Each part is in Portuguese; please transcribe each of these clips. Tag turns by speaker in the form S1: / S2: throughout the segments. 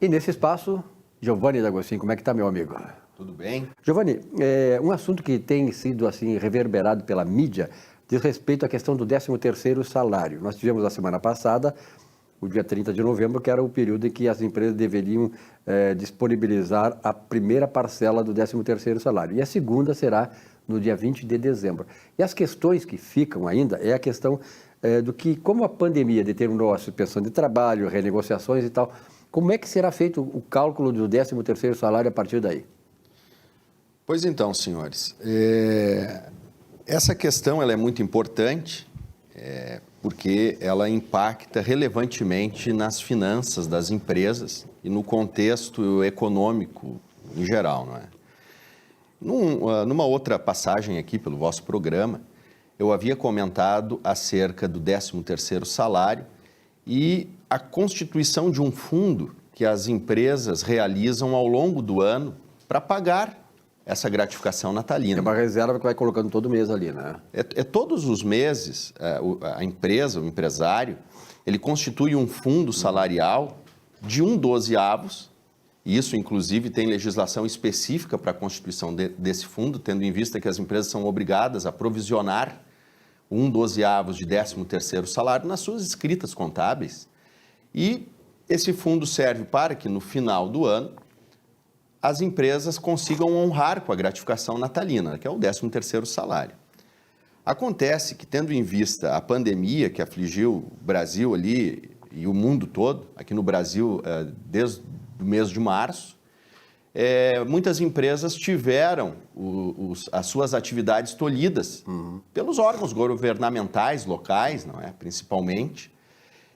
S1: E nesse espaço, Giovanni D'Agostino, como é que está, meu amigo?
S2: Tudo bem?
S1: Giovanni, um assunto que tem sido assim reverberado pela mídia diz respeito à questão do 13º salário. Nós tivemos a semana passada, o dia 30 de novembro, que era o período em que as empresas deveriam disponibilizar a primeira parcela do 13º salário. E a segunda será no dia 20 de dezembro. E as questões que ficam ainda é a questão do que, como a pandemia determinou a suspensão de trabalho, renegociações e tal, como é que será feito o cálculo do 13º salário a partir daí?
S2: Pois então, senhores, essa questão ela é muito importante porque ela impacta relevantemente nas finanças das empresas e no contexto econômico em geral, não é? Numa outra passagem aqui pelo vosso programa, eu havia comentado acerca do 13º salário e a constituição de um fundo que as empresas realizam ao longo do ano para pagar essa gratificação natalina.
S1: É uma reserva que vai colocando todo mês ali, né?
S2: Todos os meses, a empresa, o empresário, ele constitui um fundo salarial de 1/12, e isso, inclusive, tem legislação específica para a constituição desse fundo, tendo em vista que as empresas são obrigadas a provisionar 1/12 de 13º salário nas suas escritas contábeis. E esse fundo serve para que, no final do ano, as empresas consigam honrar com a gratificação natalina, que é o 13º salário. Acontece que, tendo em vista a pandemia que afligiu o Brasil ali e o mundo todo, aqui no Brasil desde o mês de março, muitas empresas tiveram as suas atividades tolhidas pelos órgãos governamentais locais, não é? Principalmente,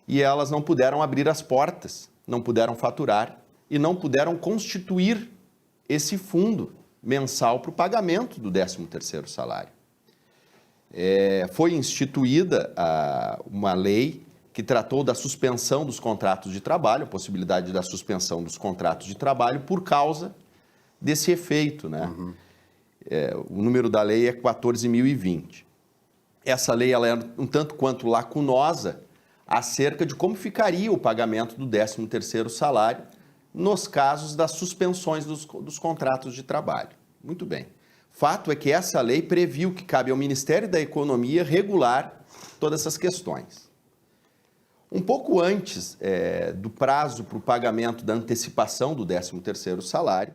S2: e elas não puderam abrir as portas, não puderam faturar e não puderam constituir esse fundo mensal para o pagamento do 13º salário. Foi instituída uma lei que tratou da suspensão dos contratos de trabalho, a possibilidade da suspensão dos contratos de trabalho por causa desse efeito, né? O número da lei é 14.020. Essa lei ela é um tanto quanto lacunosa acerca de como ficaria o pagamento do 13º salário nos casos das suspensões dos contratos de trabalho. Muito bem. Fato é que essa lei previu que cabe ao Ministério da Economia regular todas essas questões. Um pouco antes do prazo para o pagamento da antecipação do 13º salário,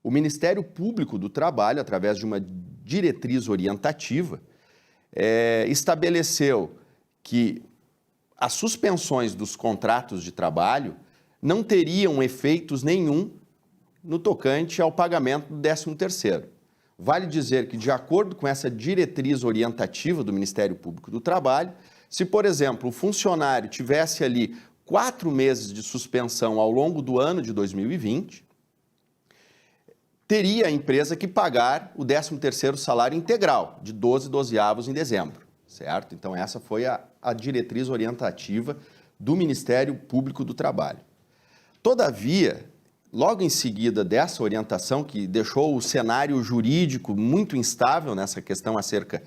S2: o Ministério Público do Trabalho, através de uma diretriz orientativa, estabeleceu que as suspensões dos contratos de trabalho não teriam efeitos nenhum no tocante ao pagamento do 13º. Vale dizer que, de acordo com essa diretriz orientativa do Ministério Público do Trabalho, se, por exemplo, o funcionário tivesse ali 4 meses de suspensão ao longo do ano de 2020, teria a empresa que pagar o 13º salário integral, de 12/12 em dezembro, certo? Então, essa foi a diretriz orientativa do Ministério Público do Trabalho. Todavia, logo em seguida dessa orientação, que deixou o cenário jurídico muito instável nessa questão acerca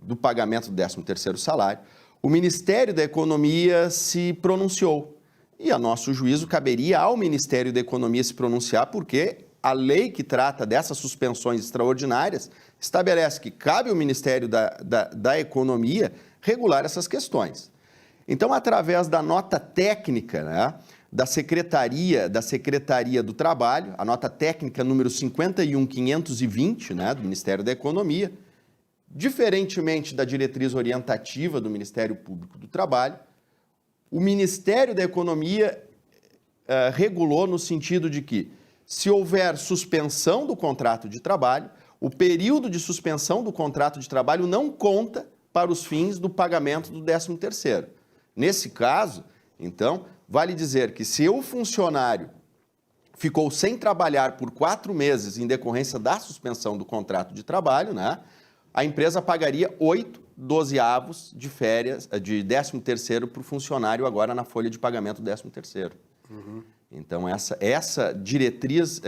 S2: do pagamento do 13º salário, o Ministério da Economia se pronunciou. E, a nosso juízo, caberia ao Ministério da Economia se pronunciar, porque a lei que trata dessas suspensões extraordinárias estabelece que cabe ao Ministério da Economia regular essas questões. Então, através da nota técnica, né, da Secretaria do Trabalho, a nota técnica número 51.520, né, do Ministério da Economia, diferentemente da diretriz orientativa do Ministério Público do Trabalho, o Ministério da Economia regulou no sentido de que, se houver suspensão do contrato de trabalho, o período de suspensão do contrato de trabalho não conta para os fins do pagamento do 13º. Nesse caso, então, vale dizer que se o funcionário ficou sem trabalhar por 4 meses em decorrência da suspensão do contrato de trabalho, né, a empresa pagaria 8/12 de férias, de 13º para o funcionário agora na folha de pagamento do 13º. Então, essa diretriz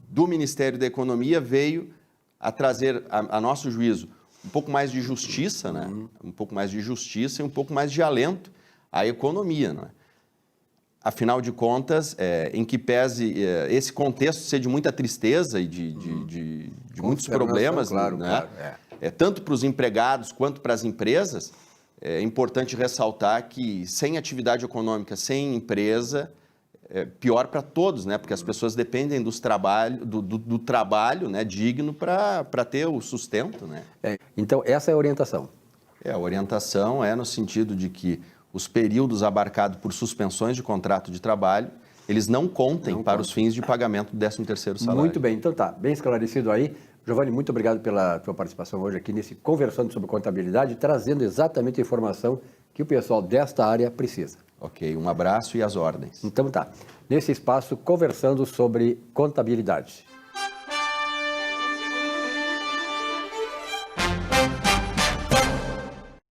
S2: do Ministério da Economia veio a trazer, a nosso juízo, um pouco mais de justiça, né? Um pouco mais de justiça e um pouco mais de alento à economia, não é? afinal de contas, em que pese esse contexto ser de muita tristeza e de muitos problemas,
S1: claro,
S2: né?
S1: claro,
S2: Tanto para os empregados quanto para as empresas, é importante ressaltar que sem atividade econômica, sem empresa, é pior para todos, né? Porque as pessoas dependem do trabalho, né, digno para ter o sustento, né?
S1: Então, essa é a orientação.
S2: A orientação é no sentido de que os períodos abarcados por suspensões de contrato de trabalho, eles não contem para os fins de pagamento do 13º salário.
S1: Muito bem, então tá, bem esclarecido aí. Giovanni, muito obrigado pela tua participação hoje aqui nesse Conversando sobre Contabilidade, trazendo exatamente a informação que o pessoal desta área precisa.
S2: Ok, um abraço e às ordens.
S1: Então tá, nesse espaço, Conversando sobre Contabilidade.